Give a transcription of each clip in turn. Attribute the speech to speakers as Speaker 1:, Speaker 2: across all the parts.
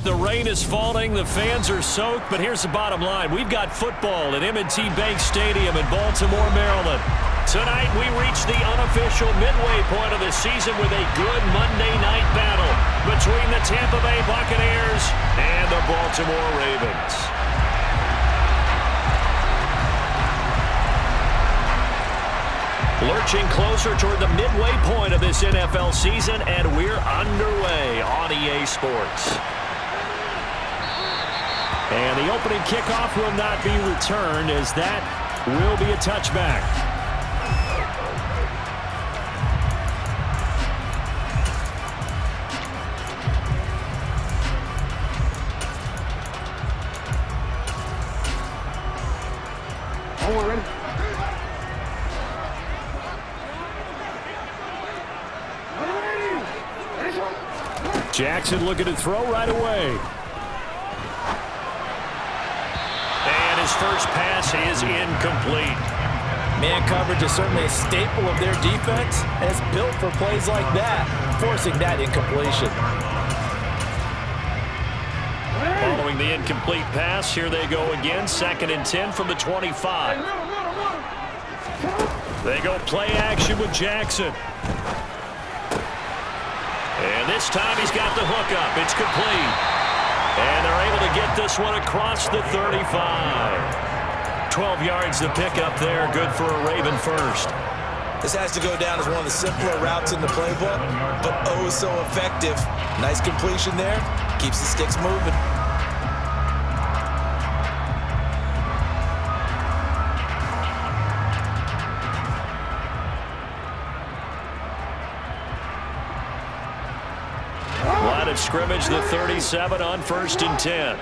Speaker 1: The rain is falling, the fans are soaked, but here's the bottom line. We've got football at M&T Bank Stadium in Baltimore, Maryland. Tonight we reach the unofficial midway point of the season with a good Monday night battle between the Tampa Bay Buccaneers and the Baltimore Ravens. Lurching closer toward the midway point of this NFL season, and we're underway on EA Sports. And the opening kickoff will not be returned, as that will be a touchback.
Speaker 2: Oh, we're ready.
Speaker 1: Jackson looking to throw right away. And his first pass is incomplete.
Speaker 3: Man coverage is certainly a staple of their defense, and it's built for plays like that, forcing that incompletion.
Speaker 1: Following the incomplete pass, here they go again, 2nd and 10 from the 25. They go play action with Jackson. And this time he's got the hook up. It's complete. And they're able to get this one across the 35. 12 yards to pick up there. Good for a Raven first.
Speaker 3: This has to go down as one of the simpler routes in the playbook, but oh so effective. Nice completion there. Keeps the sticks moving.
Speaker 1: Line of scrimmage, the 37 on 1st and 10.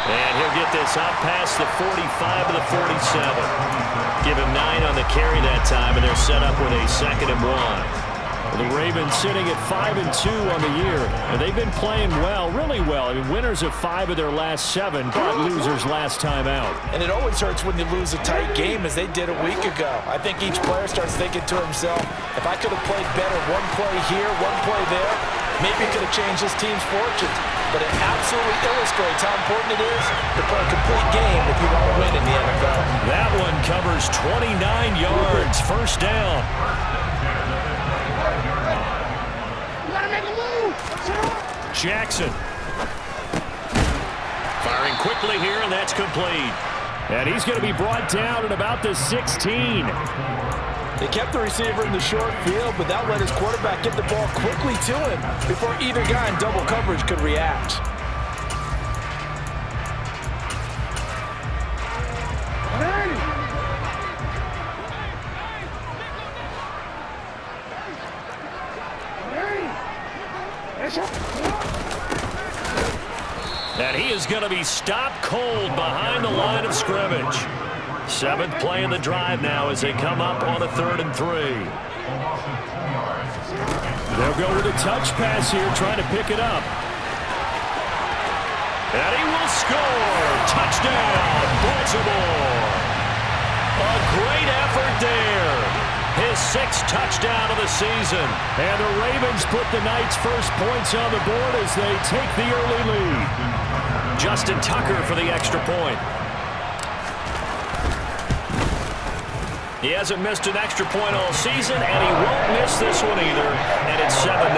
Speaker 1: And he'll get this out past the 45 to the 47. Give him 9 on the carry that time, and they're set up with a 2nd and 1. The Ravens sitting at 5-2 on the year, and they've been playing well, really well. I mean, winners of 5 of their last 7, but losers last time out.
Speaker 3: And it always hurts when you lose a tight game, as they did a week ago. I think each player starts thinking to himself, if I could have played better one play here, one play there, maybe it could have changed this team's fortunes. But it absolutely illustrates how important it is to play a complete game if you want to win in the NFL.
Speaker 1: That one covers 29 yards, 1st down. Jackson. Firing quickly here, and that's complete. And he's going to be brought down at about the 16.
Speaker 3: They kept the receiver in the short field, but that let his quarterback get the ball quickly to him before either guy in double coverage could react.
Speaker 1: And he is going to be stopped cold behind the line of scrimmage. 7th play in the drive now as they come up on a 3rd and 3. They'll go with a touch pass here, trying to pick it up. And he will score. Touchdown, Baltimore. A great effort there. His 6th touchdown of the season. And the Ravens put the Knights' first points on the board as they take the early lead. Justin Tucker for the extra point. He hasn't missed an extra point all season, and he won't miss this one either. And it's 7-0.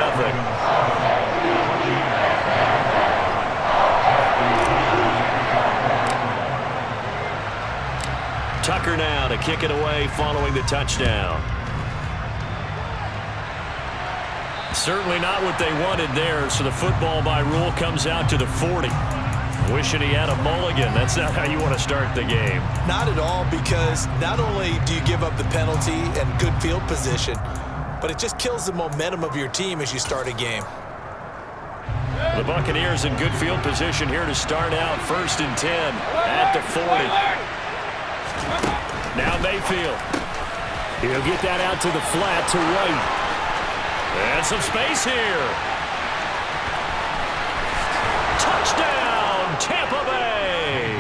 Speaker 1: Tucker now to kick it away following the touchdown. Certainly not what they wanted there, so the football by rule comes out to the 40. Wishing he had a mulligan. That's not how you want to start the game.
Speaker 3: Not at all, because not only do you give up the penalty and good field position, but it just kills the momentum of your team as you start a game.
Speaker 1: The Buccaneers in good field position here to start out 1st and 10 at the 40. Now Mayfield. He'll get that out to the flat to White. And some space here. Touchdown, Tampa Bay.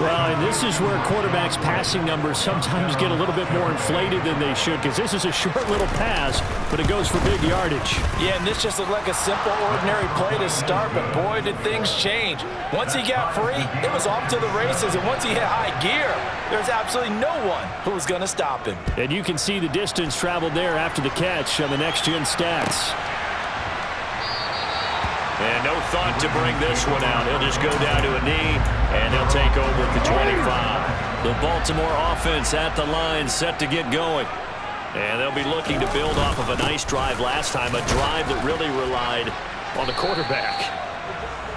Speaker 1: Well, and this is where quarterbacks' passing numbers sometimes get a little bit more inflated than they should, because this is a short little pass, but it goes for big yardage.
Speaker 3: Yeah, and this just looked like a simple, ordinary play to start, but boy, did things change. Once he got free, it was off to the races, and once he hit high gear, there's absolutely no one who was going to stop him.
Speaker 1: And you can see the distance traveled there after the catch on the next-gen stats. And no thought to bring this one out. He'll just go down to a knee, and he'll take over at the 25. The Baltimore offense at the line, set to get going. And they'll be looking to build off of a nice drive last time, a drive that really relied on the quarterback.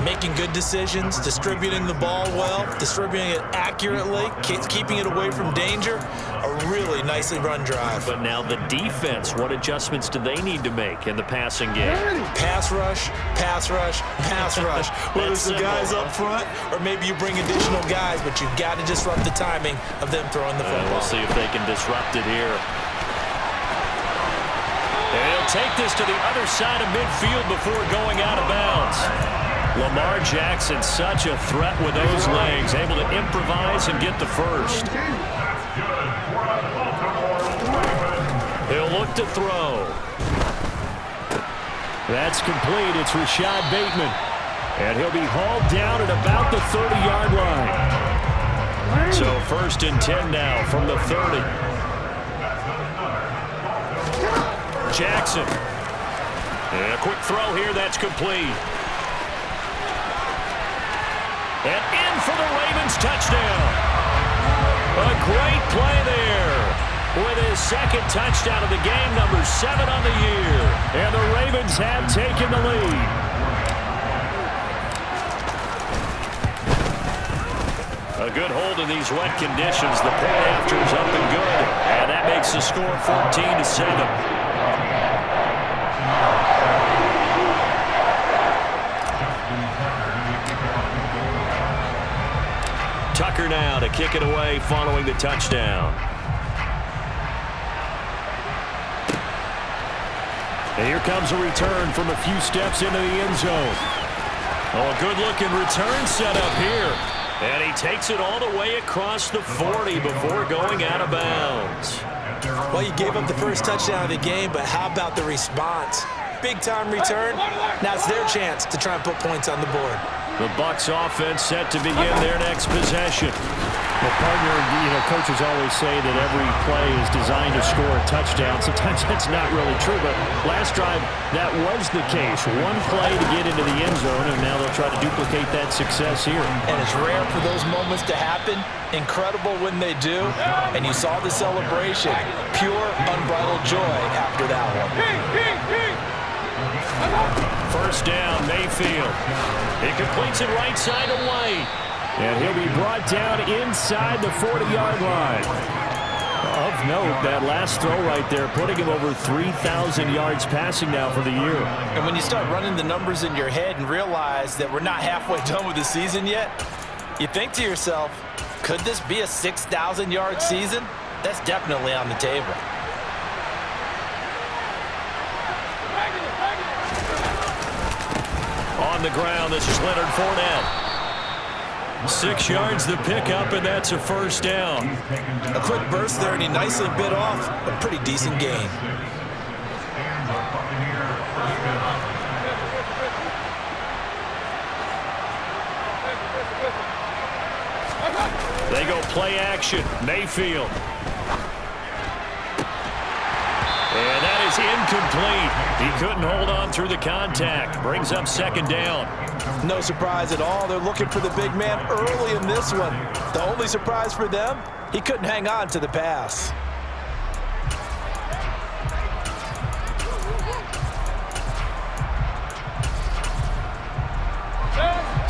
Speaker 3: Making good decisions, distributing the ball well, distributing it accurately, keeping it away from danger. A really nicely run drive.
Speaker 1: But now the defense, what adjustments do they need to make in the passing game?
Speaker 3: Pass rush, pass rush, pass rush. Whether it's the guys up front or maybe you bring additional guys, but you've got to disrupt the timing of them throwing the football.
Speaker 1: We'll see if they can disrupt it here. And he'll take this to the other side of midfield before going out of bounds. Lamar Jackson, such a threat with those legs, able to improvise and get the first. He'll look to throw. That's complete. It's Rashad Bateman. And he'll be hauled down at about the 30-yard line. So 1st and 10 now from the 30. Jackson. And a quick throw here. That's complete. And in for the Ravens touchdown. A great play there. With his second touchdown of the game, number 7 on the year. And the Ravens have taken the lead. A good hold in these wet conditions. The point after is up and good. And that makes the score 14-7. Tucker now to kick it away following the touchdown. And here comes a return from a few steps into the end zone. Oh, a good-looking return set up here. And he takes it all the way across the 40 before going out of bounds.
Speaker 3: Well, you gave up the first touchdown of the game, but how about the response? Big-time return. Now it's their chance to try and put points on the board.
Speaker 1: The Bucs offense set to begin their next possession.
Speaker 2: Well, partner, coaches always say that every play is designed to score a touchdown. Sometimes that's not really true, but last drive, that was the case. One play to get into the end zone, and now they'll try to duplicate that success here.
Speaker 3: And it's rare for those moments to happen. Incredible when they do. And you saw the celebration. Pure, unbridled joy after that one.
Speaker 1: First down, Mayfield. He completes it right side to White. And he'll be brought down inside the 40-yard line. Of note, that last throw right there, putting him over 3,000 yards passing now for the year.
Speaker 3: And when you start running the numbers in your head and realize that we're not halfway done with the season yet, you think to yourself, could this be a 6,000-yard season? That's definitely on the table.
Speaker 1: On the ground, this is Leonard Fournette. 6 yards the pickup, and that's a first down.
Speaker 3: A quick burst there, and he nicely bit off a pretty decent gain.
Speaker 1: They go play action. Mayfield. And that is incomplete. He couldn't hold on through the contact. Brings up second down.
Speaker 3: No surprise at all. They're looking for the big man early in this one. The only surprise for them, he couldn't hang on to the pass.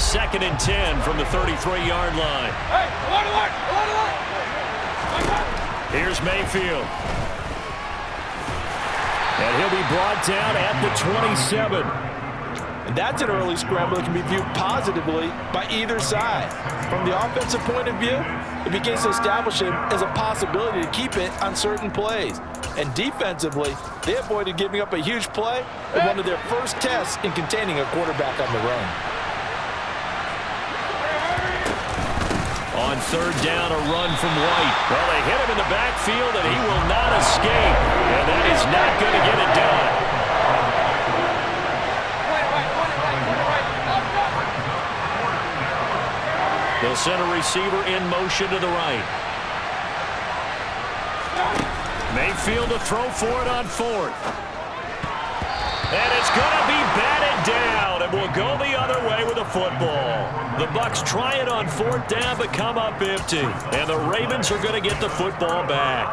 Speaker 1: Second and 10 from the 33-yard line. Here's Mayfield. And he'll be brought down at the 27.
Speaker 3: And that's an early scramble that can be viewed positively by either side. From the offensive point of view, it begins to establish him as a possibility to keep it on certain plays. And defensively, they avoided giving up a huge play in one of their first tests in containing a quarterback on the run.
Speaker 1: On on third down, a run from White. Well, they hit him in the backfield, and he will not escape. And that is not going to get it done. They'll send a receiver in motion to the right. Mayfield to throw for it on fourth. And it's going to be batted down, and will go the other way with the football. The Bucs try it on fourth down, but come up empty. And the Ravens are going to get the football back.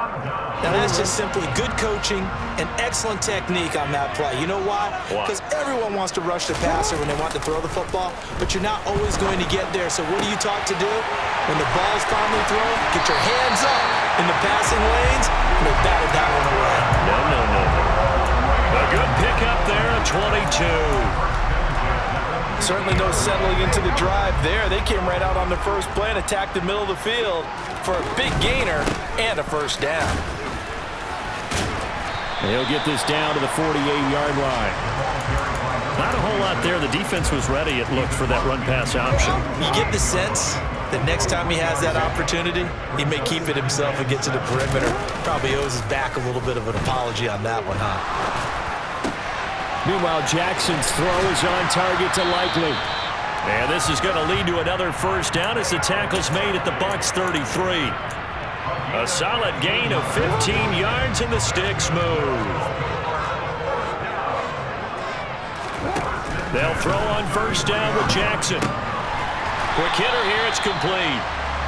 Speaker 3: Now, that's just simply good coaching and excellent technique on that play. You know why? Because everyone wants to rush the passer when they want to throw the football, but you're not always going to get there. So what are you taught to do? When the ball's finally thrown, get your hands up in the passing lanes, and they bat it down and away.
Speaker 1: No. A good pickup there at 22.
Speaker 3: Certainly no settling into the drive there. They came right out on the first play and attacked the middle of the field for a big gainer and a first down.
Speaker 2: He'll get this down to the 48-yard line. Not a whole lot there. The defense was ready, it looked, for that run-pass option.
Speaker 3: You get the sense that next time he has that opportunity, he may keep it himself and get to the perimeter. Probably owes his back a little bit of an apology on that one, huh?
Speaker 2: Meanwhile, Jackson's throw is on target to Likely.
Speaker 1: And this is going to lead to another first down as the tackle's made at the Bucs 33. A solid gain of 15 yards, and the sticks move. They'll throw on first down with Jackson. Quick hitter here, it's complete.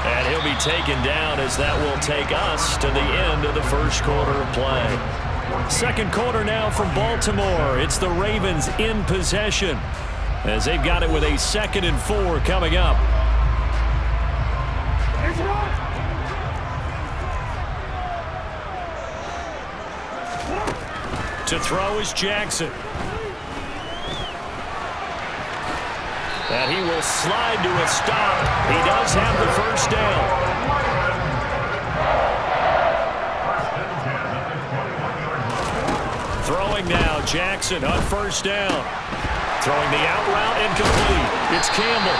Speaker 1: And he'll be taken down as that will take us to the end of the first quarter of play.
Speaker 2: Second quarter now from Baltimore. It's the Ravens in possession as they've got it with a 2nd and 4 coming up.
Speaker 1: To throw is Jackson. And he will slide to a stop. He does have the first down. Throwing now, Jackson on first down. Throwing the out route incomplete. It's Campbell.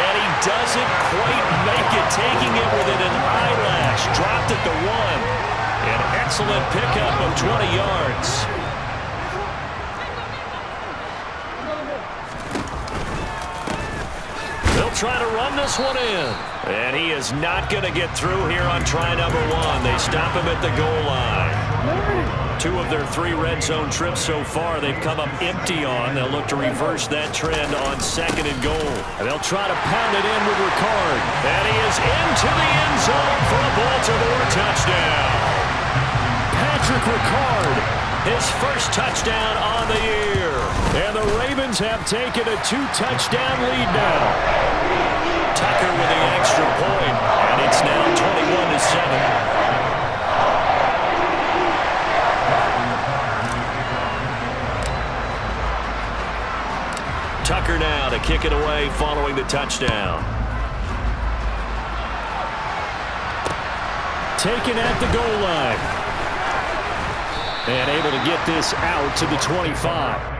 Speaker 1: And he doesn't quite make it, taking it within an eyelash. Dropped at the 1. An excellent pickup of 20 yards. They'll try to run this one in. And he is not going to get through here on try number 1. They stop him at the goal line. 2 of their 3 red zone trips so far they've come up empty on. They'll look to reverse that trend on 2nd and goal. And they'll try to pound it in with Ricard. And he is into the end zone for a Baltimore touchdown.
Speaker 2: Patrick Ricard,
Speaker 1: his first touchdown on the year.
Speaker 2: And the Ravens have taken a 2-touchdown lead now.
Speaker 1: Tucker with the extra point, and it's now 21-7. Tucker now to kick it away following the touchdown.
Speaker 2: Taken at the goal line. And able to get this out to the 25.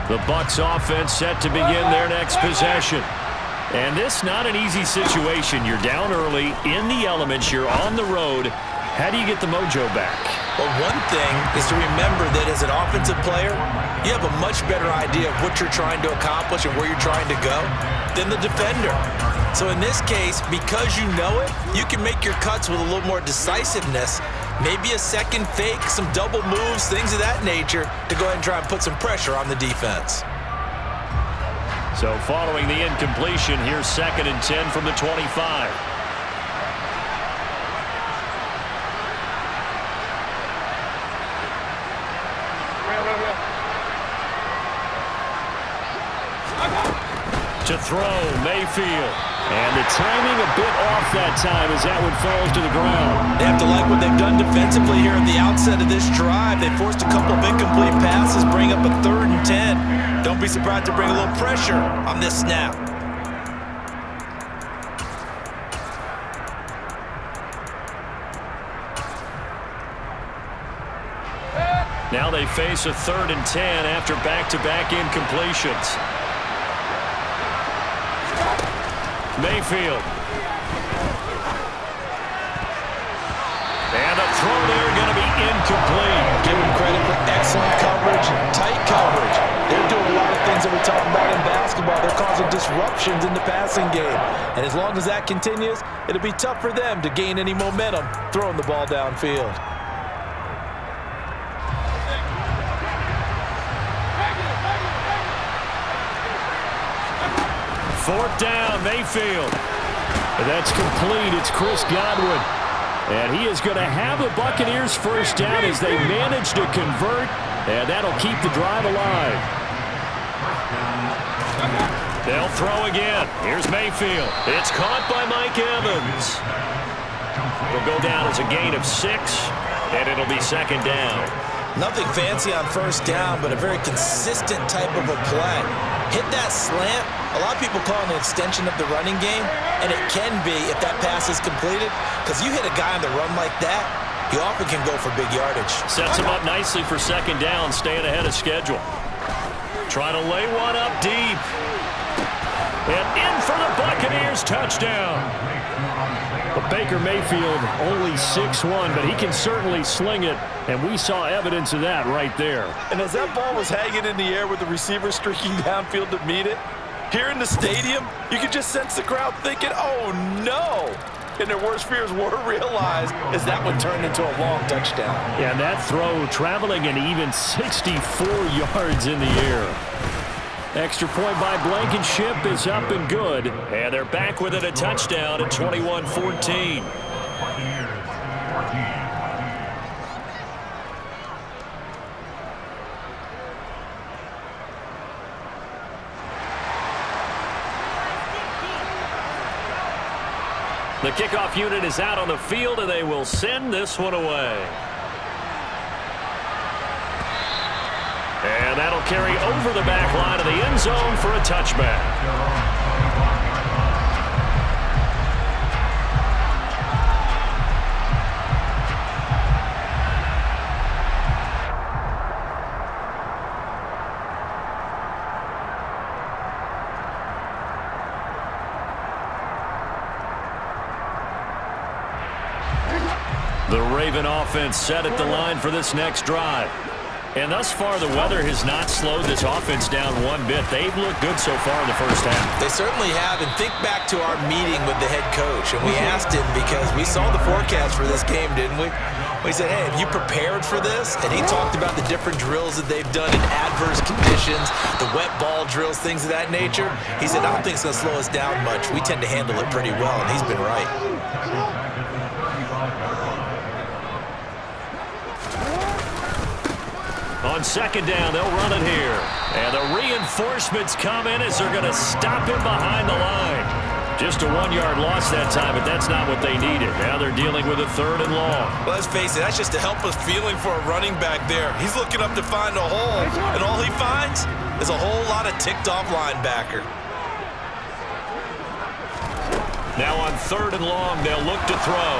Speaker 1: The Bucs offense set to begin their next possession. And this not an easy situation. You're down early, in the elements, you're on the road. How do you get the mojo back?
Speaker 3: Well, one thing is to remember that as an offensive player, you have a much better idea of what you're trying to accomplish and where you're trying to go than the defender. So in this case, because you know it, you can make your cuts with a little more decisiveness, maybe a second fake, some double moves, things of that nature, to go ahead and try and put some pressure on the defense.
Speaker 1: So following the incompletion, here's 2nd and 10 from the 25. To throw, Mayfield. And the timing a bit off that time as that one falls to the ground.
Speaker 3: They have to like what they've done defensively here at the outset of this drive. They forced a couple of incomplete passes, bring up a 3rd and 10. Don't be surprised to bring a little pressure on this snap.
Speaker 1: Now they face a 3rd and 10 after back-to-back incompletions. Mayfield. And a throw there going to be incomplete.
Speaker 3: Give him credit for excellent coverage, tight coverage. They're doing a lot of things that we talk about in basketball. They're causing disruptions in the passing game. And as long as that continues, it'll be tough for them to gain any momentum throwing the ball downfield.
Speaker 1: Fourth down, Mayfield. And that's complete. It's Chris Godwin. And he is going to have the Buccaneers first down as they manage to convert. And that'll keep the drive alive. They'll throw again. Here's Mayfield. It's caught by Mike Evans. It'll go down as a gain of 6, and it'll be 2nd down.
Speaker 3: Nothing fancy on first down, but a very consistent type of a play. Hit that slant. A lot of people call it an extension of the running game, and it can be if that pass is completed, because you hit a guy on the run like that, he often can go for big yardage.
Speaker 1: Sets him up nicely for 2nd down, staying ahead of schedule. Trying to lay one up deep. And in for the Buccaneers, touchdown. But Baker Mayfield only 6'1", but he can certainly sling it, and we saw evidence of that right there.
Speaker 3: And as that ball was hanging in the air with the receiver streaking downfield to meet it, here in the stadium, you could just sense the crowd thinking, oh no! And their worst fears were realized as that one turned into a long touchdown.
Speaker 2: Yeah, and that throw traveling an even 64 yards in the air. Extra point by Blankenship is up and good.
Speaker 1: And they're back with it, a touchdown at 21-14. The kickoff unit is out on the field, and they will send this one away. And that'll carry over the back line of the end zone for a touchback. The Raven offense set at the line for this next drive. And thus far, the weather has not slowed this offense down one bit. They've looked good so far in the first half.
Speaker 3: They certainly have. And think back to our meeting with the head coach. And we asked him, because we saw the forecast for this game, didn't we? We said, hey, have you prepared for this? And he talked about the different drills that they've done in adverse conditions, the wet ball drills, things of that nature. He said, I don't think it's going to slow us down much. We tend to handle it pretty well, and he's been right.
Speaker 1: On 2nd down, they'll run it here. And the reinforcements come in as they're going to stop him behind the line. Just a 1-yard loss that time, but that's not what they needed. Now they're dealing with a 3rd and long.
Speaker 3: Well, let's face it, that's just a helpless feeling for a running back there. He's looking up to find a hole, and all he finds is a whole lot of ticked-off linebacker.
Speaker 1: Now on 3rd and long, they'll look to throw.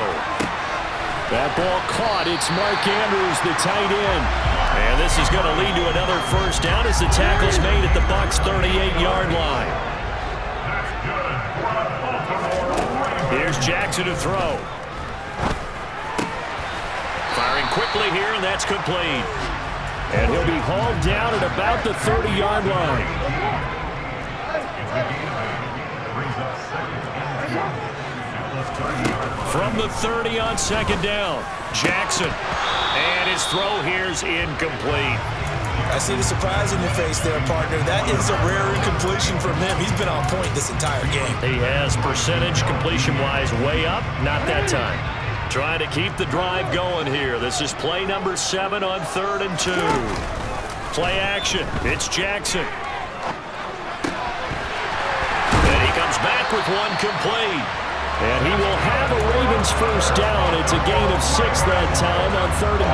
Speaker 2: That ball caught. It's Mark Andrews, the tight end.
Speaker 1: And this is going to lead to another first down as the tackle's made at the Bucs' 38-yard line. Here's Jackson to throw. Firing quickly here, and that's complete.
Speaker 2: And he'll be hauled down at about the 30-yard line. From the 30 on second down, Jackson. And his throw here is incomplete.
Speaker 3: I see the surprise in your face there, partner. That is a rare incompletion from him. He's been on point this entire game.
Speaker 1: He has percentage completion-wise way up. Not that time. Trying to keep the drive going here. This is play number 7 on 3rd and 2. Play action. It's Jackson. And he comes back with one complete. And he will have a Ravens first down. It's a gain of 6 that time on 3rd and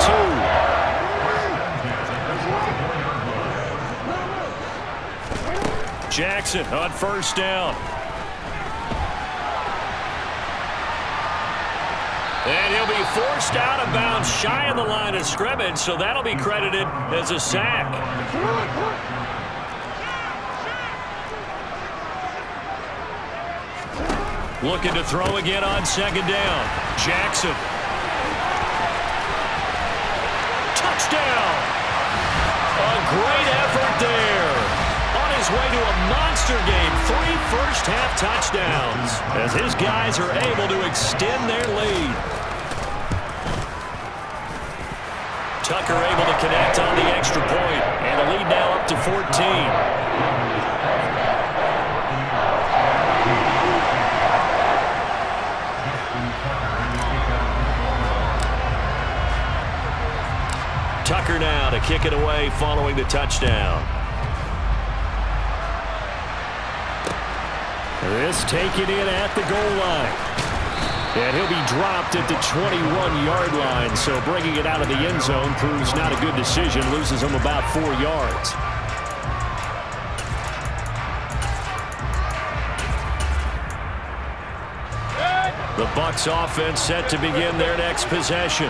Speaker 1: 2. Jackson on first down. And he'll be forced out of bounds shy of the line of scrimmage, so that'll be credited as a sack. Looking to throw again on second down. Jackson. Touchdown! A great effort there. On his way to a monster game. 3 first-half touchdowns as his guys are able to extend their lead. Tucker able to connect on the extra point, and the lead now up to 14. Tucker now to kick it away following the touchdown. This taken in at the goal line. And he'll be dropped at the 21-yard line, so bringing it out of the end zone proves not a good decision. Loses him about 4 yards. The Bucs offense set to begin their next possession.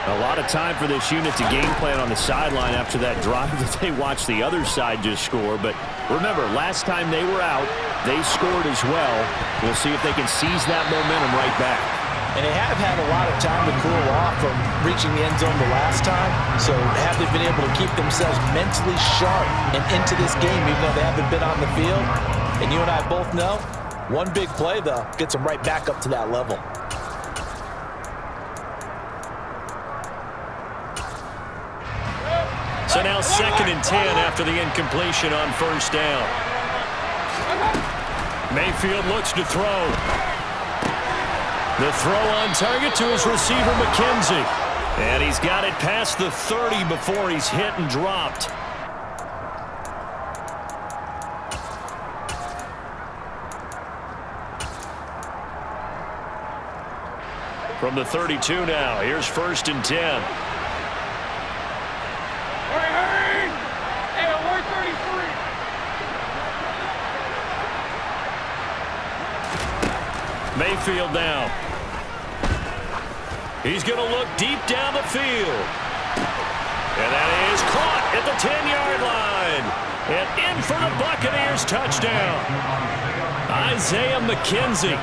Speaker 1: A lot of time for this unit to game plan on the sideline after that drive that they watched the other side just score. But remember, last time they were out, they scored as well. We'll see if they can seize that momentum right back.
Speaker 3: And they have had a lot of time to cool off from reaching the end zone the last time. So have they been able to keep themselves mentally sharp and into this game even though they haven't been on the field? And you and I both know, one big play, though, gets them right back up to that level.
Speaker 1: So now 2nd and 10 after the incompletion on first down. Mayfield looks to throw. The throw on target to his receiver, McKenzie. And he's got it past the 30 before he's hit and dropped. From the 32 now, here's 1st and 10. Mayfield now. He's going to look deep down the field. And that is caught at the 10-yard line. And in for the Buccaneers touchdown. Isaiah McKenzie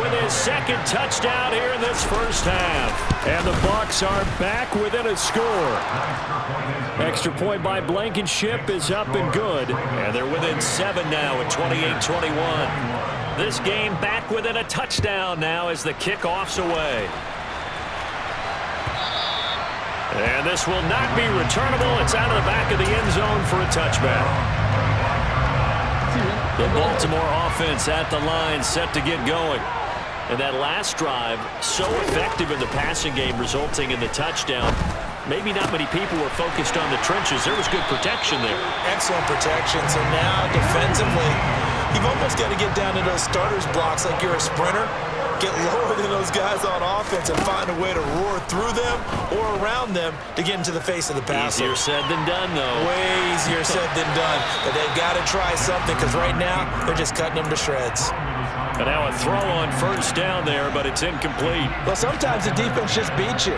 Speaker 1: with his 2nd touchdown here in this first half. And the Bucs are back within a score. Extra point by Blankenship is up and good. And they're within 7 now at 28-21. This game back within a touchdown now as the kickoff's away. And this will not be returnable. It's out of the back of the end zone for a touchback. The Baltimore offense at the line set to get going. And that last drive, so effective in the passing game, resulting in the touchdown. Maybe not many people were focused on the trenches. There was good protection there.
Speaker 3: Excellent protection. So now defensively, you've almost got to get down to those starters blocks like you're a sprinter. Get lower than those guys on offense and find a way to roar through them or around them to get into the face of the passer.
Speaker 1: Easier said than done, though.
Speaker 3: Way easier said than done. But they've got to try something because right now they're just cutting them to shreds.
Speaker 1: And now a throw on first down there, but it's incomplete.
Speaker 3: Well, sometimes the defense just beats you.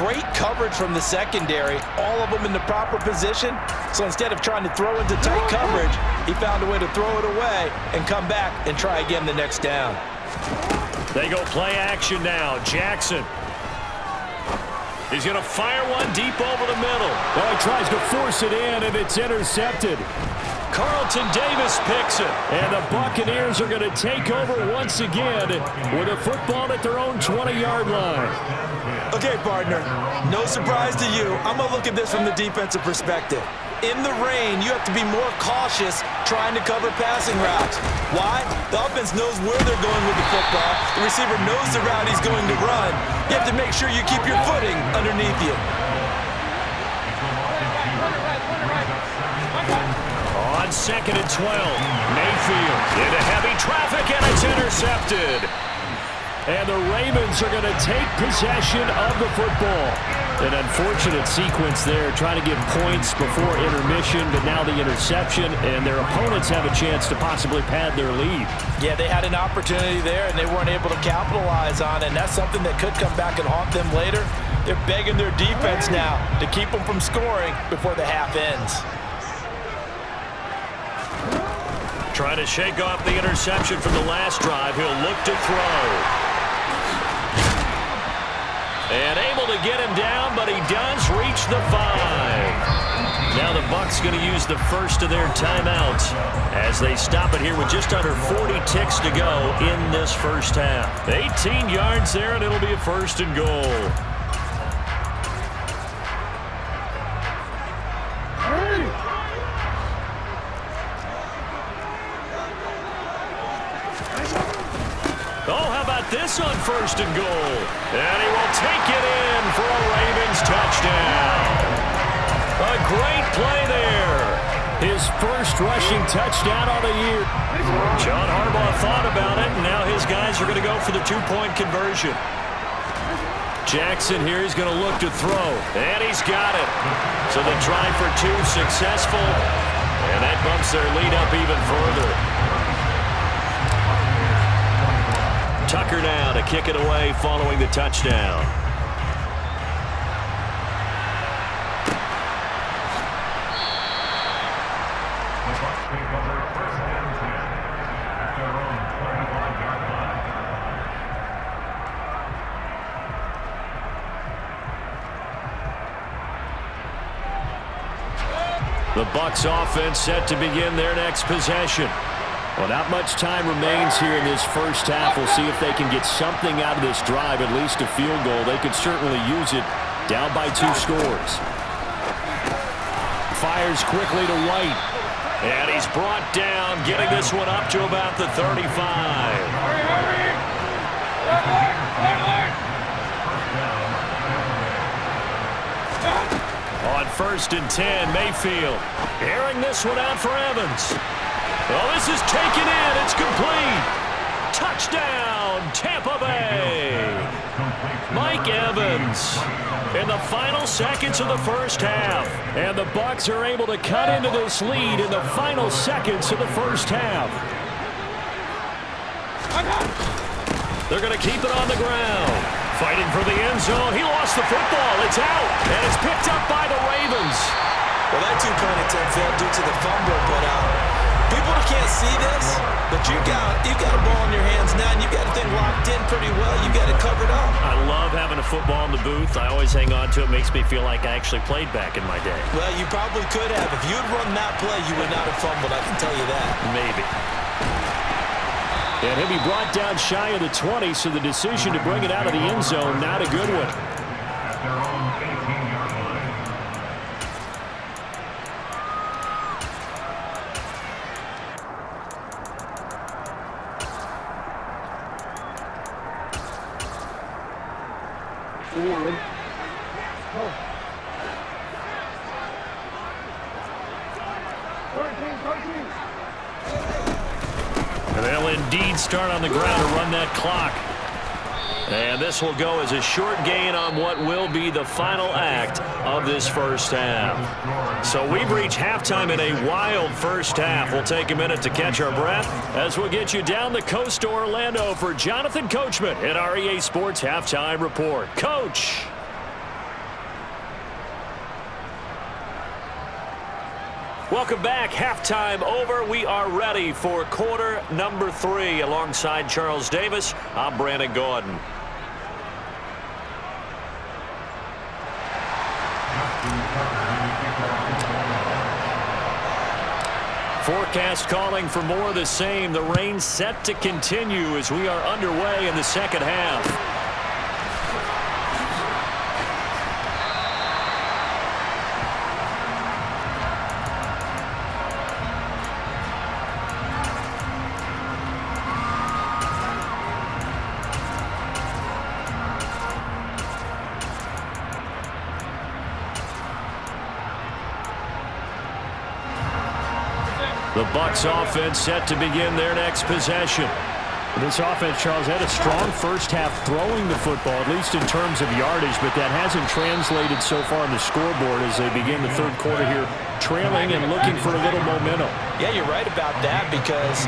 Speaker 3: Great coverage from the secondary, all of them in the proper position. So instead of trying to throw into tight coverage, he found a way to throw it away and come back and try again the next down.
Speaker 1: They go play action now. Jackson. He's going to fire one deep over the middle.
Speaker 2: Oh, he tries to force it in, and it's intercepted.
Speaker 1: Carlton Davis picks it.
Speaker 2: And the Buccaneers are going to take over once again with a football at their own 20-yard line.
Speaker 3: Okay, partner, no surprise to you. I'm going to look at this from the defensive perspective. In the rain, you have to be more cautious trying to cover passing routes. Why? The offense knows where they're going with the football. The receiver knows the route he's going to run. You have to make sure you keep your footing underneath you.
Speaker 1: On 2nd and 12, Mayfield into heavy traffic, and it's intercepted.
Speaker 2: And the Ravens are going to take possession of the football. An unfortunate sequence there, trying to get points before intermission, but now the interception, and their opponents have a chance to possibly pad their lead.
Speaker 3: Yeah, they had an opportunity there, and they weren't able to capitalize on it, and that's something that could come back and haunt them later. They're begging their defense now to keep them from scoring before the half ends.
Speaker 1: Trying to shake off the interception from the last drive. He'll look to throw. And able to get him down, but he does reach the 5. Now the Bucs going to use the first of their timeouts as they stop it here with just under 40 ticks to go in this first half. 18 yards there, and it'll be a 1st and goal. Oh, how about this on 1st and goal? And he will take it in for a Ravens touchdown. A great play there.
Speaker 2: His first rushing touchdown of the year.
Speaker 1: John Harbaugh thought about it, and now his guys are going to go for the 2-point conversion. Jackson here, he's going to look to throw, and he's got it. So the try for 2 successful, and that bumps their lead up even further. Tucker now to kick it away following the touchdown. The Bucs offense set to begin their next possession. Well, not much time remains here in this first half. We'll see if they can get something out of this drive, at least a field goal. They could certainly use it down by 2 scores. Fires quickly to White. And he's brought down, getting this one up to about the 35. On 1st and 10, Mayfield airing this one out for Evans. Oh, this is taken in. It's complete. Touchdown, Tampa Bay. Mike Evans in the final seconds of the first half.
Speaker 2: And the Bucs are able to cut into this lead in the final seconds of the first half.
Speaker 1: They're going to keep it on the ground. Fighting for the end zone. He lost the football. It's out. And it's picked up by the Ravens.
Speaker 3: Well, that 2-point failed due to the fumble, but people can't see this, but you've got a ball in your hands now, and you've got the thing locked in pretty well. You've got it covered up.
Speaker 1: I love having a football in the booth. I always hang on to it. Makes me feel like I actually played back in my day.
Speaker 3: Well, you probably could have. If you had run that play, you would not have fumbled. I can tell you that.
Speaker 1: Maybe.
Speaker 2: And he'll be brought down shy of the 20, so the decision to bring it out of the end zone, not a good one.
Speaker 1: And they'll indeed start on the ground to run that clock. And this will go as a short gain on what will be the final act of this first half. So we've reached halftime in a wild first half. We'll take a minute to catch our breath as we'll get you down the coast to Orlando for Jonathan Coachman at our EA Sports Halftime Report. Coach. Welcome back. Halftime over. We are ready for quarter number 3. Alongside Charles Davis, I'm Brandon Gordon. forecast calling for more of the same. The rain set to continue as we are underway in the second half.
Speaker 2: The Bucs offense set to begin their next possession. This offense, Charles, had a strong first half throwing the football, at least in terms of yardage, but that hasn't translated so far on the scoreboard as they begin the third quarter here, trailing and looking for a little momentum.
Speaker 3: Yeah, you're right about that because,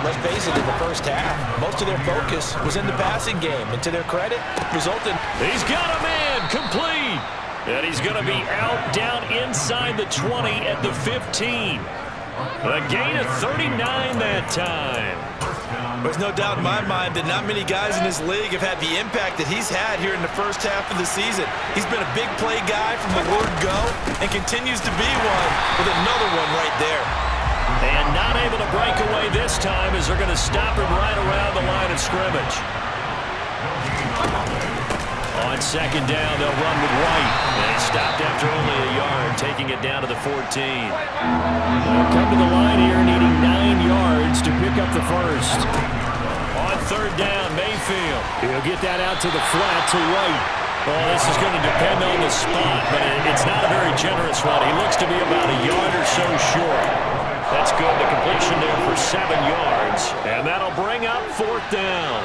Speaker 3: let's face it, in the first half, most of their focus was in the passing game. And to their credit, resulted.
Speaker 1: He's got a man complete. And he's going to be out down inside the 20 at the 15. A gain of 39 that time.
Speaker 3: There's no doubt in my mind that not many guys in this league have had the impact that he's had here in the first half of the season. He's been a big play guy from the word go and continues to be one with another one right there.
Speaker 1: And not able to break away this time as they're going to stop him right around the line of scrimmage. On second down, they'll run with White. And he stopped after only a yard, taking it down to the 14.
Speaker 2: They'll come to the line here, needing 9 yards to pick up the first.
Speaker 1: On third down, Mayfield.
Speaker 2: He'll get that out to the flat to White.
Speaker 1: Well, this is going to depend on the spot, but it's not a very generous one. He looks to be about a yard or so short. That's good. The completion there for 7 yards. And that'll bring up fourth down.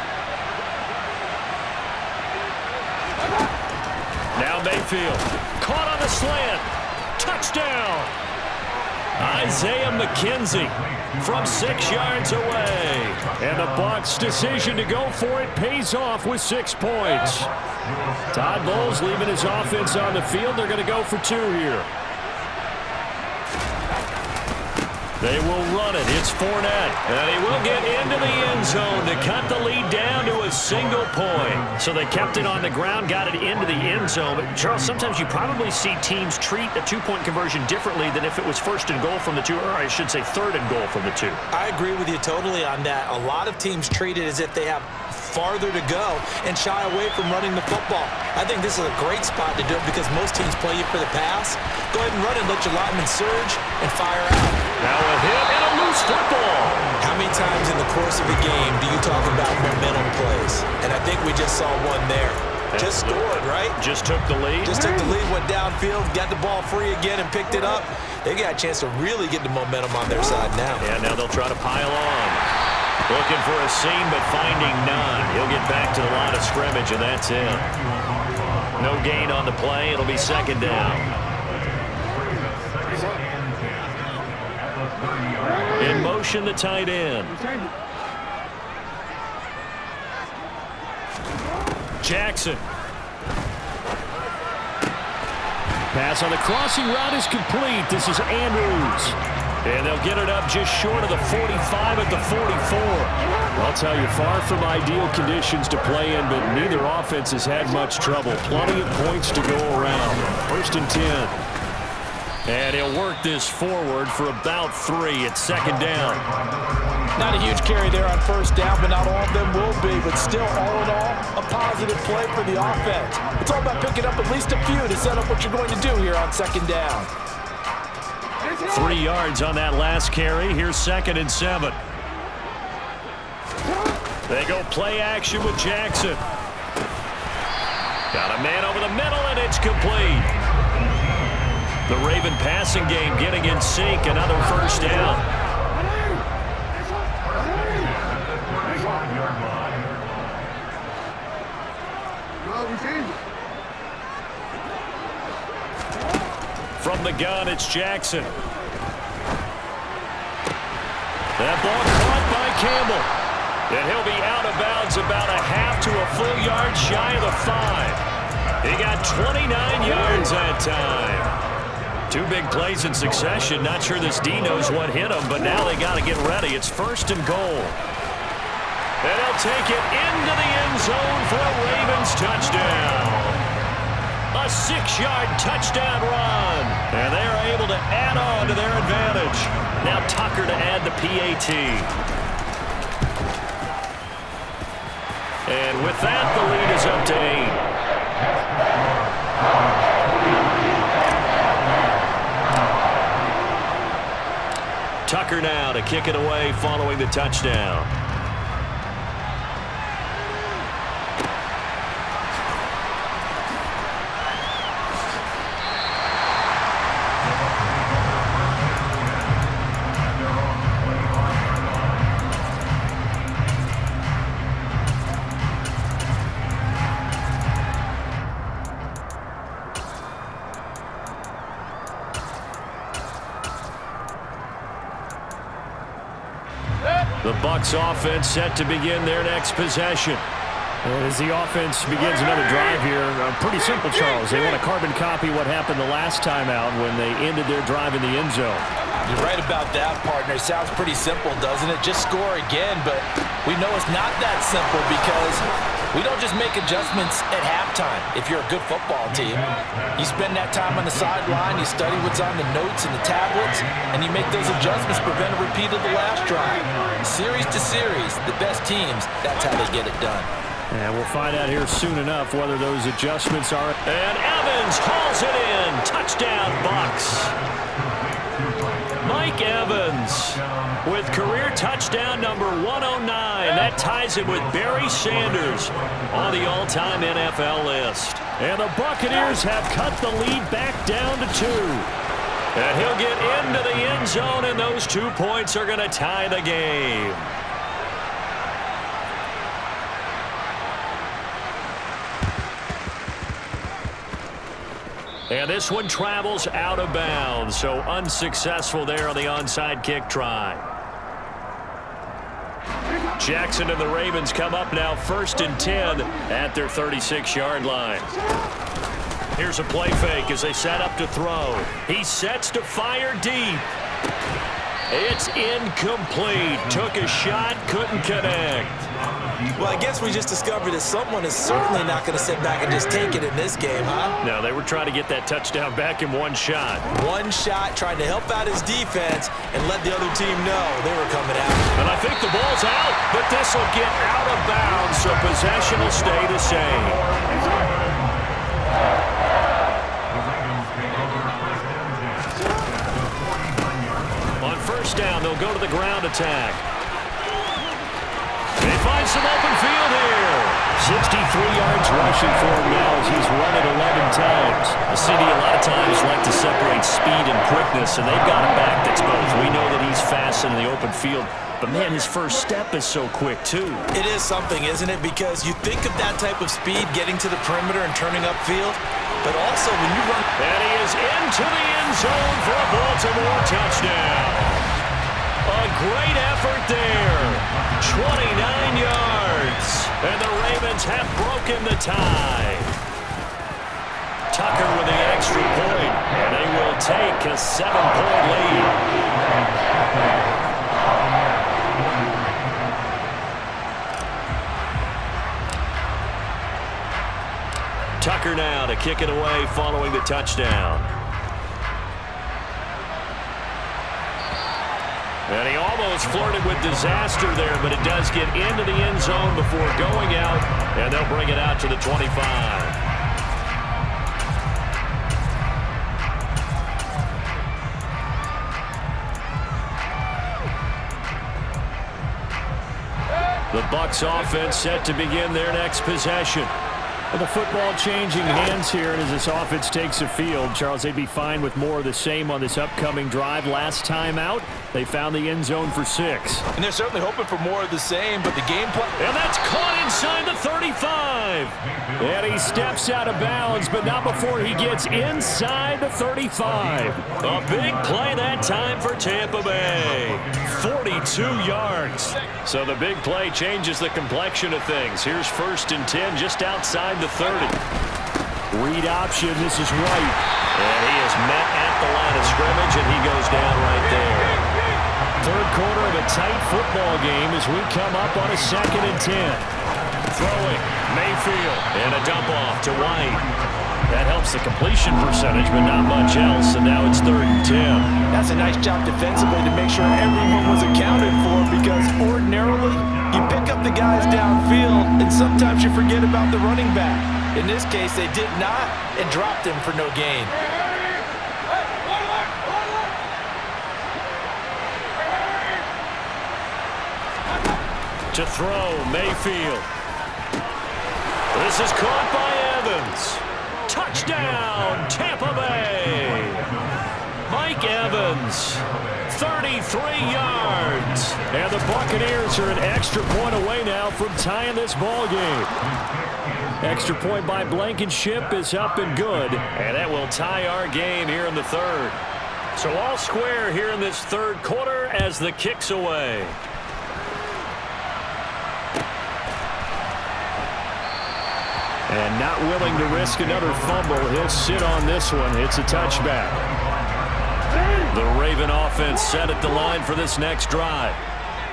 Speaker 1: Now Mayfield, caught on the slant, touchdown. Isaiah McKenzie from 6 yards away.
Speaker 2: And the Bucs' decision to go for it pays off with 6 points. Todd Bowles leaving his offense on the field. They're going to go for 2 here.
Speaker 1: They will run it. It's Fournette. And he will get into the end zone to cut the lead down to a single point.
Speaker 2: So they kept it on the ground, got it into the end zone. But, Charles, sometimes you probably see teams treat a 2-point conversion differently than if it was first and goal from the 2, or I should say third and goal from the 2.
Speaker 3: I agree with you totally on that. A lot of teams treat it as if they have farther to go and shy away from running the football. I think this is a great spot to do it because most teams play you for the pass. Go ahead and run it, let your lineman surge, and fire out.
Speaker 1: Now a hit and a loose football.
Speaker 3: How many times in the course of a game do you talk about momentum plays? And I think we just saw one there. Just scored, right?
Speaker 1: Just took the lead.
Speaker 3: Just took the lead, went downfield, got the ball free again, and picked it up. They got a chance to really get the momentum on their side now.
Speaker 1: Yeah, now they'll try to pile on. Looking for a seam, but finding none. He'll get back to the line of scrimmage, and that's it. No gain on the play. It'll be second down. In motion, the tight end. Jackson.
Speaker 2: Pass on the crossing route is complete. This is Andrews.
Speaker 1: And they'll get it up just short of the 45 at the 44.
Speaker 2: I'll tell you, far from ideal conditions to play in, but neither offense has had much trouble. Plenty of points to go around. First and 10.
Speaker 1: And he'll work this forward for about 3. It's second down.
Speaker 3: Not a huge carry there on first down, but not all of them will be. But still, all in all, a positive play for the offense. It's all about picking up at least a few to set up what you're going to do here on second down.
Speaker 1: 3 yards on that last carry. Here's second and 7. They go play action with Jackson. Got a man over the middle, and it's complete. The Raven passing game getting in sync. Another first down. From the gun, it's Jackson. That ball caught by Campbell. And he'll be out of bounds about a half to a full yard shy of the 5. He got 29 yards that time. 2 big plays in succession. Not sure this D knows what hit him, but now they got to get ready. It's first and goal. And they'll take it into the end zone for a Ravens touchdown. A 6-yard touchdown run. And they are able to add on to their advantage. Now Tucker to add the PAT. And with that, the lead is up to 8. Tucker now to kick it away following the touchdown. The Bucs offense set to begin their next possession.
Speaker 2: As the offense begins another drive here, pretty simple, Charles. They want to carbon copy what happened the last time out when they ended their drive in the end zone.
Speaker 3: You're right about that, partner. It sounds pretty simple, doesn't it? Just score again, but we know it's not that simple because we don't just make adjustments at halftime. If you're a good football team, you spend that time on the sideline, you study what's on the notes and the tablets, and you make those adjustments, prevent a repeat of the last drive. Series to series, the best teams, that's how they get it done.
Speaker 2: And we'll find out here soon enough whether those adjustments are.
Speaker 1: And Evans hauls it in. Touchdown, Bucs. Mike Evans with career touchdown number 109. That ties him with Barry Sanders on the all-time NFL list.
Speaker 2: And the Buccaneers have cut the lead back down to 2.
Speaker 1: And he'll get into the end zone, and those 2 points are going to tie the game. And this one travels out of bounds, so unsuccessful there on the onside kick try. Jackson and the Ravens come up now 1st and 10 at their 36-yard line. Here's a play fake as they set up to throw. He sets to fire deep. It's incomplete. Took a shot, couldn't connect.
Speaker 3: Well, I guess we just discovered that someone is certainly not going to sit back and just take it in this game, huh?
Speaker 1: No, they were trying to get that touchdown back in one shot.
Speaker 3: One shot, trying to help out his defense and let the other team know they were coming out.
Speaker 1: And I think the ball's out, but this will get out of bounds, so possession will stay the same. On 1st down, they'll go to the ground attack. They find some open field here.
Speaker 2: 63 yards rushing for him now as he's run it 11 times.
Speaker 1: The CD a lot of times like to separate speed and quickness, and they've got a back that's both. We know that he's fast in the open field, but man, his first step is so quick too.
Speaker 3: It is something, isn't it? Because you think of that type of speed getting to the perimeter and turning upfield, but also when you run.
Speaker 1: And he is into the end zone for a Baltimore touchdown. A great effort there. 29 yards. And the Ravens have broken the tie. Tucker with the extra point. And they will take a 7-point lead. Tucker now to kick it away following the touchdown. And he almost flirted with disaster there, but it does get into the end zone before going out, and they'll bring it out to the 25. The Bucs offense set to begin their next possession.
Speaker 2: Well, the football changing hands here, and as this offense takes the field, Charles, they'd be fine with more of the same on this upcoming drive. Last time out, they found the end zone for 6.
Speaker 3: And they're certainly hoping for more of the same, but the game plan.
Speaker 1: And that's caught inside the 35.
Speaker 2: And he steps out of bounds, but not before he gets inside the 35.
Speaker 1: A big play that time for Tampa Bay. 42 yards. So the big play changes the complexion of things. Here's 1st and 10 just outside the 30.
Speaker 2: Read option, this is White.
Speaker 1: And he is met at the line of scrimmage, and he goes down right there.
Speaker 2: 3rd quarter of a tight football game as we come up on a 2nd and 10.
Speaker 1: Throwing, Mayfield. And a dump off to White.
Speaker 2: That helps the completion percentage, but not much else, and now it's 3rd and 10.
Speaker 3: That's a nice job defensively to make sure everyone was accounted for, because ordinarily you pick up the guys downfield and sometimes you forget about the running back. In this case, they did not and dropped him for no gain.
Speaker 2: To throw, Mayfield. This is caught by Evans. Touchdown, Tampa Bay. Mike Evans, 33 yards. And the Buccaneers are an extra point away now from tying this ball game. Extra point by Blankenship is up and good. And that will tie our game here in the 3rd. So all square here in this 3rd quarter as the kick's away. And not willing to risk another fumble. He'll sit on this one. It's a touchback. The Raven offense set at the line for this next drive.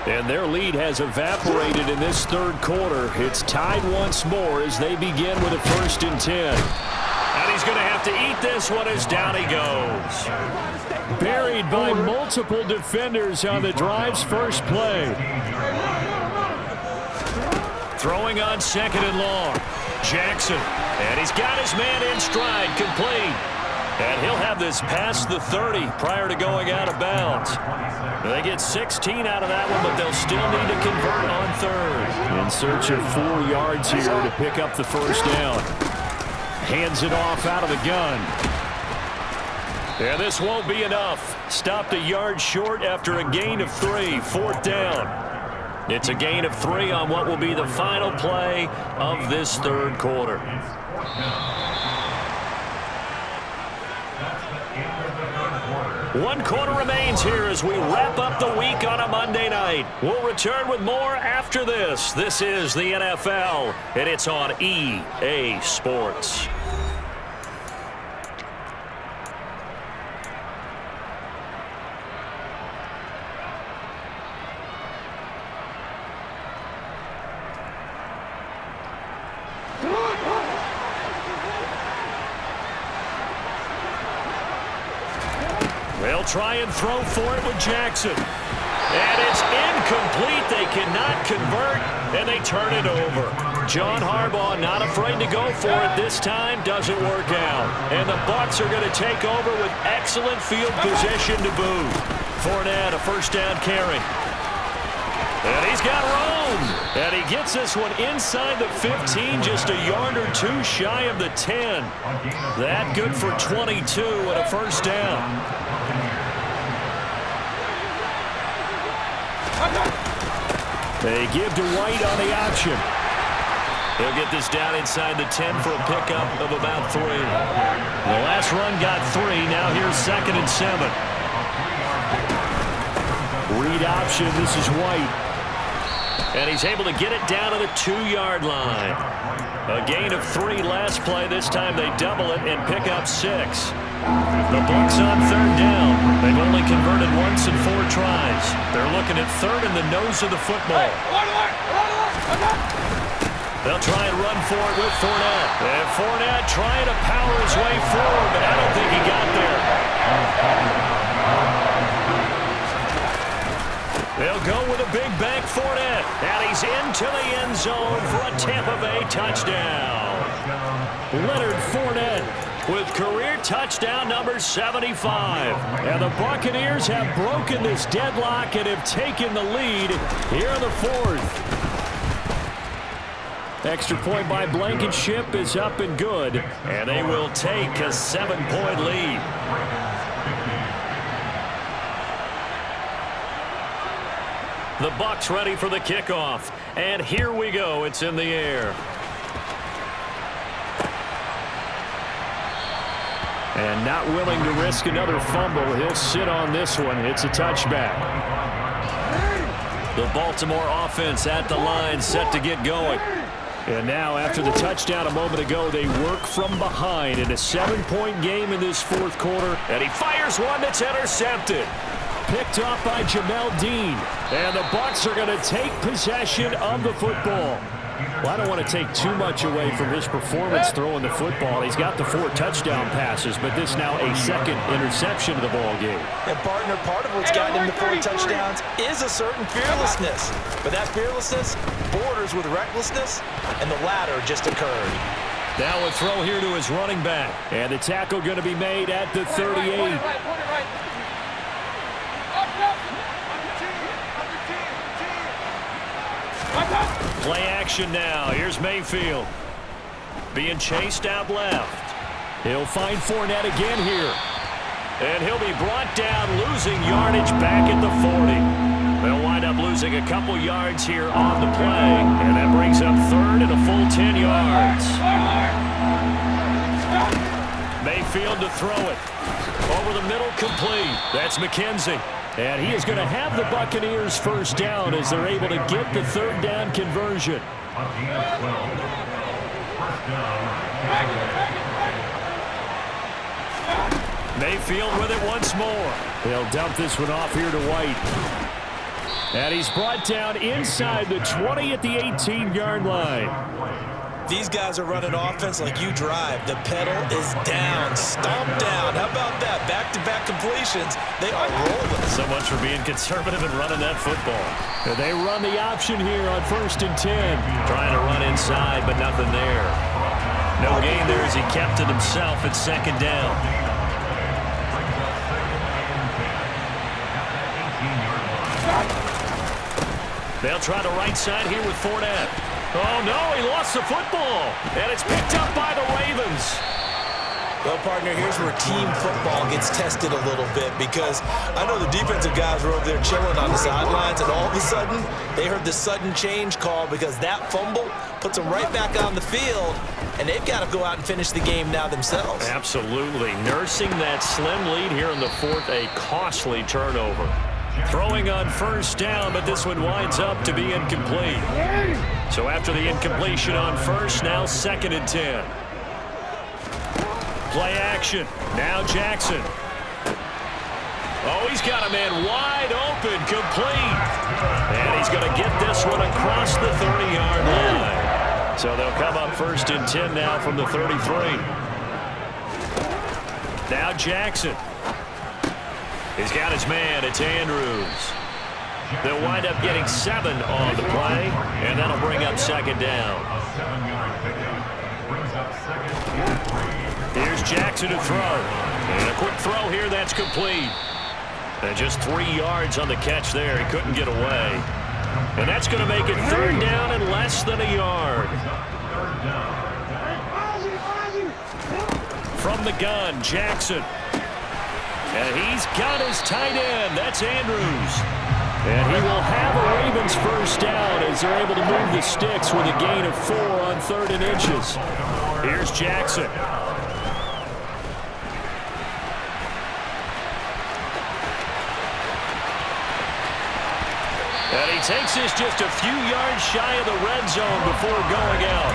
Speaker 2: And their lead has evaporated in this 3rd quarter. It's tied once more as they begin with a 1st and 10. And he's going to have to eat this one as down he goes. Buried by multiple defenders on the drive's first play. Throwing on 2nd and long. Jackson, and he's got his man in stride, complete. And he'll have this past the 30 prior to going out of bounds. They get 16 out of that one, but they'll still need to convert on 3rd. In search of 4 yards here to pick up the 1st down. Hands it off out of the gun. And this won't be enough. Stopped a yard short after a gain of 3, 4th down. It's a gain of 3 on what will be the final play of this 3rd quarter. One quarter remains here as we wrap up the week on a Monday night. We'll return with more after this. This is the NFL, and it's on EA Sports. They'll try and throw for it with Jackson. And it's incomplete. They cannot convert, and they turn it over. John Harbaugh not afraid to go for it this time. Doesn't work out. And the Bucs are going to take over with excellent field position to boot. Fournette, a 1st down carry. And he's got room. And he gets this one inside the 15, just a yard or 2 shy of the 10. That good for 22 and a 1st down. They give to White on the option. He'll get this down inside the 10 for a pickup of about 3. The last run got 3. Now here's 2nd and 7. Read option. This is White. And he's able to get it down to the 2-yard line. A gain of 3 last play. This time they double it and pick up 6. The Bucs on 3rd down. They've only converted once in 4 tries. They're looking at 3rd in the nose of the football. They'll try and run for it with Fournette. And Fournette trying to power his way forward, but I don't think he got there. They'll go with a big bank Fournette. And he's into the end zone for a Tampa Bay touchdown. Leonard Fournette with career touchdown number 75. And the Buccaneers have broken this deadlock and have taken the lead here in the 4th. Extra point by Blankenship is up and good. And they will take a 7-point lead. The Bucs ready for the kickoff. And here we go. It's in the air. And not willing to risk another fumble. He'll sit on this one. It's a touchback. The Baltimore offense at the line, set to get going. And now, after the touchdown a moment ago, they work from behind in a 7-point game in this 4th quarter. And he fires one that's intercepted. Picked off by Jamel Dean. And the Bucs are going to take possession of the football. Well, I don't want to take too much away from his performance throwing the football. He's got the 4 touchdown passes, but this now a second interception of the ball game.
Speaker 3: And, partner, part of what's gotten him to 4 touchdowns is a certain fearlessness. But that fearlessness borders with recklessness, and the latter just occurred.
Speaker 2: Now a throw here to his running back. And the tackle going to be made at the 38. Play action now. Here's Mayfield. Being chased out left. He'll find Fournette again here. And he'll be brought down, losing yardage back at the 40. They'll wind up losing a couple yards here on the play. And that brings up third and a full 10 yards. Mayfield to throw it. Over the middle, complete. That's McKenzie. And he is going to have the Buccaneers first down as they're able to get the third down conversion. Mayfield with it once more. They'll dump this one off here to White. And he's brought down inside the 20 at the 18-yard line.
Speaker 3: These guys are running offense like you drive. The pedal is down, stomp down. How about that? Back-to-back completions. They are rolling.
Speaker 1: So much for being conservative and running that football.
Speaker 2: And they run the option here on 1st and 10.
Speaker 1: Trying to run inside, but nothing there. No gain there as he kept it himself at 2nd down. They'll try the right side here with Fournette. Oh, no, he lost the football. And it's picked up by the Ravens.
Speaker 3: Well, partner, here's where team football gets tested a little bit because I know the defensive guys were over there chilling on the sidelines, and all of a sudden, they heard the sudden change call because that fumble puts them right back on the field, and they've got to go out and finish the game now themselves.
Speaker 1: Absolutely. Nursing that slim lead here in the 4th, a costly turnover. Throwing on 1st down, but this one winds up to be incomplete. So after the incompletion on 1st, now 2nd and 10. Play action. Now Jackson. Oh, he's got a man wide open, complete. And he's going to get this one across the 30-yard line. So they'll come up 1st and 10 now from the 33. Now Jackson. He's got his man. It's Andrews. They'll wind up getting 7 on the play, and that'll bring up 2nd down. Here's Jackson to throw. And a quick throw here. That's complete. And just 3 yards on the catch there. He couldn't get away. And that's going to make it 3rd down and less than a yard. From the gun, Jackson. And he's got his tight end. That's Andrews. And he will have a Ravens first down as they're able to move the sticks with a gain of 4 on 3rd and inches. Here's Jackson. And he takes this just a few yards shy of the red zone before going out.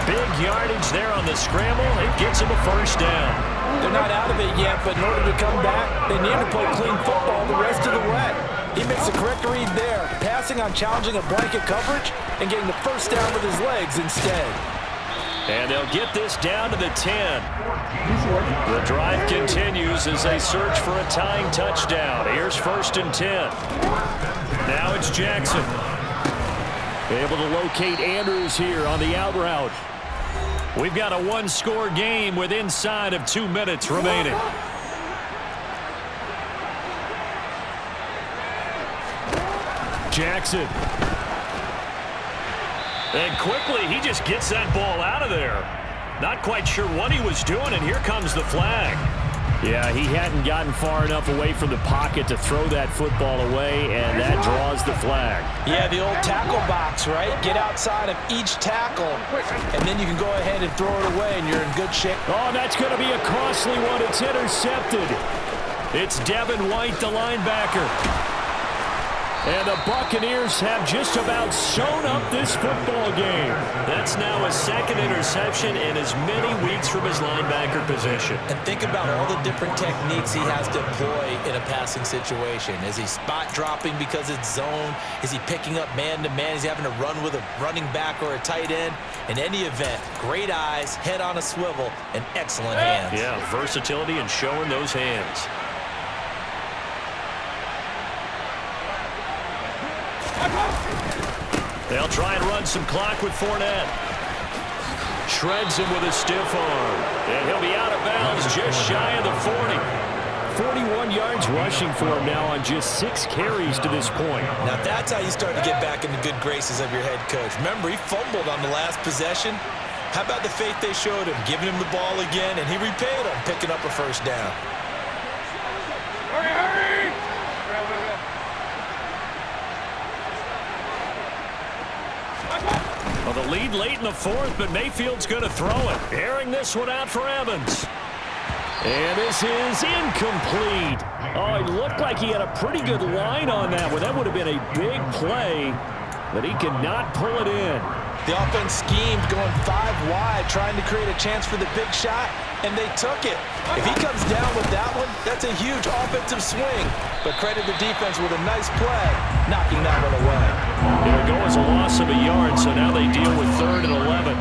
Speaker 1: Big yardage there on the scramble. It gets him a first down.
Speaker 3: They're not out of it yet, but in order to come back, they need to play clean football the rest of the way. He makes the correct read there, passing on challenging a blanket coverage and getting the first down with his legs instead.
Speaker 1: And they'll get this down to the 10. The drive continues as they search for a tying touchdown. Here's 1st and 10. Now it's Jackson. Able to locate Andrews here on the out route. We've got a 1-score game with inside of 2 minutes remaining. Jackson. And quickly, he just gets that ball out of there. Not quite sure what he was doing, and here comes the flag.
Speaker 2: Yeah, he hadn't gotten far enough away from the pocket to throw that football away, and that draws the flag.
Speaker 3: Yeah, the old tackle box, right? Get outside of each tackle, and then you can go ahead and throw it away, and you're in good shape.
Speaker 2: Oh, that's going to be a costly one. It's intercepted. It's Devin White, the linebacker. And the Buccaneers have just about sewn up this football game.
Speaker 1: That's now his second interception in as many weeks from his linebacker position.
Speaker 3: And think about all the different techniques he has to employ in a passing situation. Is he spot dropping because it's zone? Is he picking up man-to-man? Is he having to run with a running back or a tight end? In any event, great eyes, head on a swivel, and excellent hands.
Speaker 1: Yeah, versatility and showing those hands. They'll try and run some clock with Fournette. Shreds him with a stiff arm. And he'll be out of bounds just shy of the 40.
Speaker 2: 41 yards rushing for him now on just 6 carries to this point.
Speaker 3: Now that's how you start to get back in the good graces of your head coach. Remember, he fumbled on the last possession. How about the faith they showed him, giving him the ball again, and he repaid him, picking up a first down.
Speaker 4: Hurry!
Speaker 1: Well, the lead late in the fourth, but Mayfield's going to throw it. Airing this one out for Evans.
Speaker 2: And this is incomplete. Oh, it looked like he had a pretty good line on that one. That would have been a big play, but he could not pull it in.
Speaker 3: The offense schemed, going 5 wide, trying to create a chance for the big shot, and they took it. If he comes down with that one, that's a huge offensive swing. But credit the defense with a nice play, knocking that one away.
Speaker 1: It'll go as a loss of a yard, so now they deal with 3rd and 11.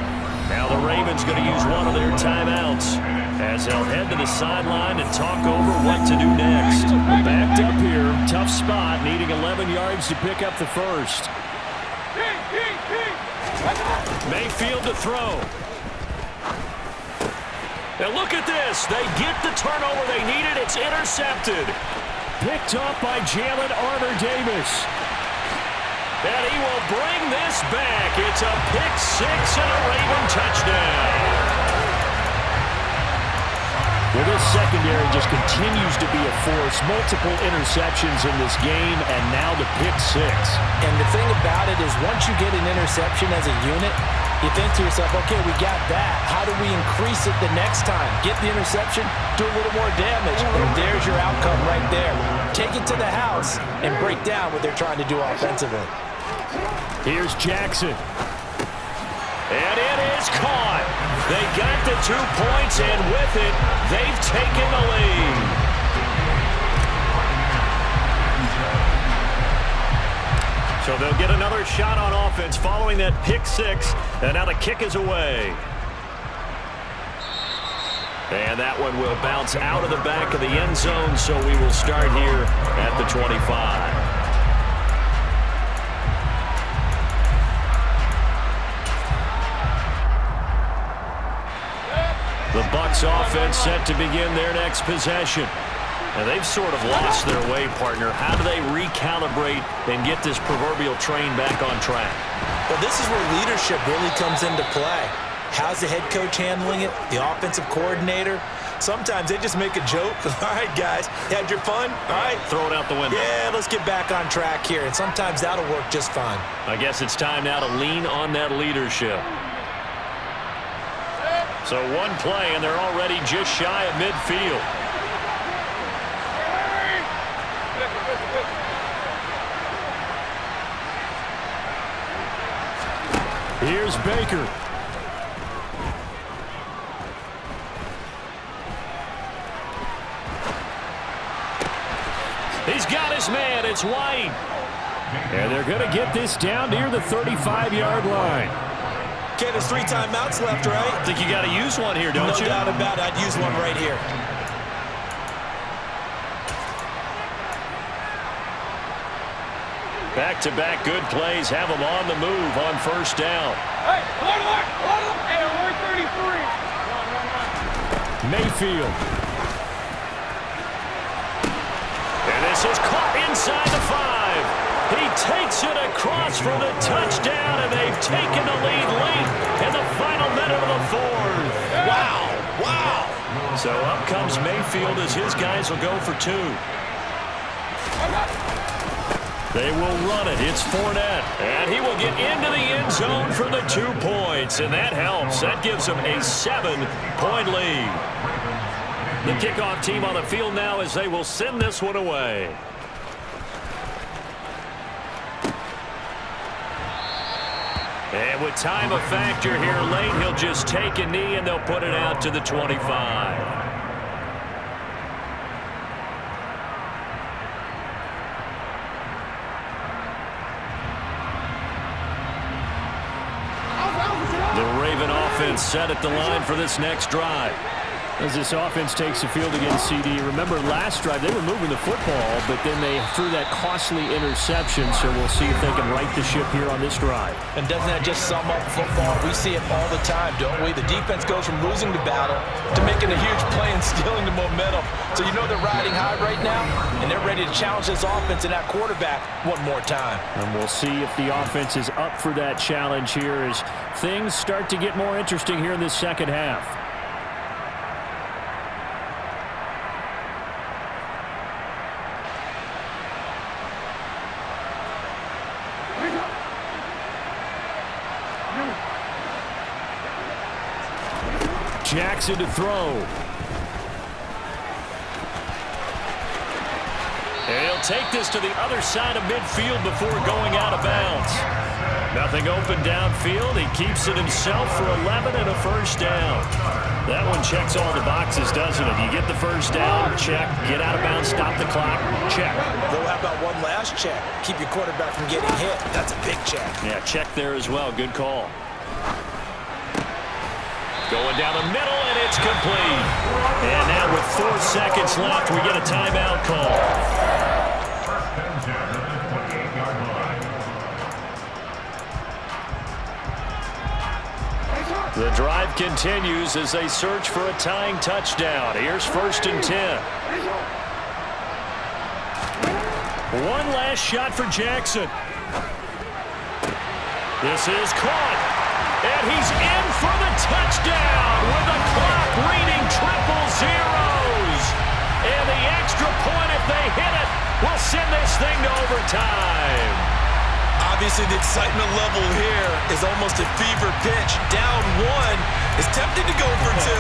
Speaker 1: Now the Ravens going to use one of their timeouts as they'll head to the sideline and talk over what to do next.
Speaker 2: Backed up here, tough spot, needing 11 yards to pick up the first.
Speaker 1: Mayfield to throw. And look at this. They get the turnover they needed. It's intercepted.
Speaker 2: Picked up by Jalen Armour-Davis.
Speaker 1: And he will bring this back. It's a pick 6 and a Raven touchdown.
Speaker 2: Well, this secondary just continues to be a force. Multiple interceptions in this game, and now the pick 6.
Speaker 3: And the thing about it is once you get an interception as a unit, you think to yourself, okay, we got that. How do we increase it the next time? Get the interception, do a little more damage, and there's your outcome right there. Take it to the house and break down what they're trying to do offensively.
Speaker 2: Here's Jackson.
Speaker 1: And it is caught. They got the 2 points, and with it, they've taken the lead. So they'll get another shot on offense following that pick 6, and now the kick is away. And that one will bounce out of the back of the end zone, so we will start here at the 25. The Bucs offense set to begin their next possession. And they've sort of lost their way, partner. How do they recalibrate and get this proverbial train back on track?
Speaker 3: Well, this is where leadership really comes into play. How's the head coach handling it? The offensive coordinator? Sometimes they just make a joke. All right, guys, you had your fun? All right.
Speaker 1: Throw it out the window.
Speaker 3: Yeah, let's get back on track here. And sometimes that'll work just fine.
Speaker 1: I guess it's time now to lean on that leadership. So one play, and they're already just shy of midfield.
Speaker 2: Here's Baker.
Speaker 1: He's got his man. It's White.
Speaker 2: And they're going to get this down near the 35-yard line.
Speaker 3: Okay, there's 3 timeouts left, right?
Speaker 1: I think you got to use one here, don't you?
Speaker 3: No doubt about it. I'd use one right here.
Speaker 1: Back-to-back good plays have them on the move on first down.
Speaker 4: Hey, hold on. Hey, we're 33.
Speaker 2: Mayfield.
Speaker 1: And this is caught inside the 5. He takes it across for the touchdown, and they've taken the lead late in the final minute of the 4th.
Speaker 3: Wow. Wow.
Speaker 1: So up comes Mayfield as his guys will go for 2. They will run it. It's Fournette. And he will get into the end zone for the 2 points. And that helps. That gives them a 7-point lead. The kickoff team on the field now as they will send this one away. And with time a factor here late, he'll just take a knee and they'll put it out to the 25. The Raven offense set at the line for this next drive.
Speaker 2: As this offense takes the field against CD, remember last drive they were moving the football, but then they threw that costly interception, so we'll see if they can right the ship here on this drive.
Speaker 3: And doesn't that just sum up football? We see it all the time, don't we? The defense goes from losing the battle to making a huge play and stealing the momentum. So you know they're riding high right now, and they're ready to challenge this offense and that quarterback one more time.
Speaker 2: And we'll see if the offense is up for that challenge here as things start to get more interesting here in this second half. Jackson to throw.
Speaker 1: And he'll take this to the other side of midfield before going out of bounds. Nothing open downfield. He keeps it himself for 11 and a first down. That one checks all the boxes, doesn't it? You get the first down, check. Get out of bounds, stop the clock, check.
Speaker 3: Though, how about one last check? Keep your quarterback from getting hit. That's a big check.
Speaker 1: Yeah, check there as well. Good call. Going down the middle, and it's complete. And now with 4 seconds left, we get a timeout call. The drive continues as they search for a tying touchdown. Here's 1st and 10.
Speaker 2: One last shot for Jackson.
Speaker 1: This is caught. And he's in for the touchdown with the clock reading triple zeros. And the extra point, if they hit it, will send this thing to overtime.
Speaker 3: Obviously, the excitement level here is almost a fever pitch. Down 1 is tempted to go for 2.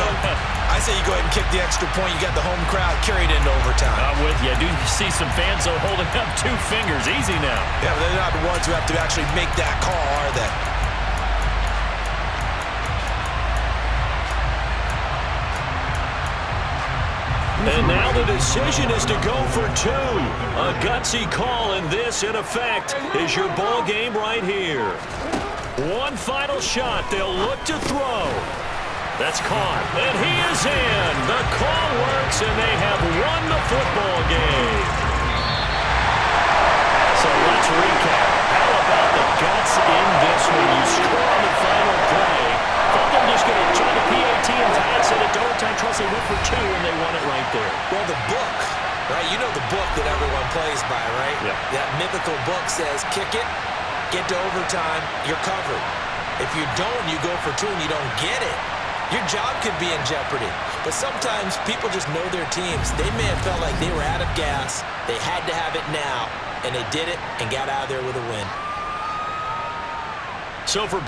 Speaker 3: I say you go ahead and kick the extra point. You got the home crowd carried into overtime.
Speaker 1: I'm with you. I do see some fans are holding up 2 fingers. Easy now.
Speaker 3: Yeah, but they're not the ones who have to actually make that call, are they?
Speaker 1: And now the decision is to go for 2. A gutsy call, and this, in effect, is your ball game right here. One final shot. They'll look to throw. That's caught, and he is in. The call works, and they have won the football game. So let's recap. How about the guts in this one? You score on the final play. Thought they were just going to try to PAT and tie it, send it to overtime. Trust they went for 2, and they won it right there.
Speaker 3: Well, the book, right? You know the book that everyone plays by, right?
Speaker 1: Yeah.
Speaker 3: That mythical book says, kick it, get to overtime, you're covered. If you don't, you go for 2 and you don't get it, your job could be in jeopardy. But sometimes people just know their teams. They may have felt like they were out of gas. They had to have it now, and they did it and got out of there with a win.
Speaker 1: So for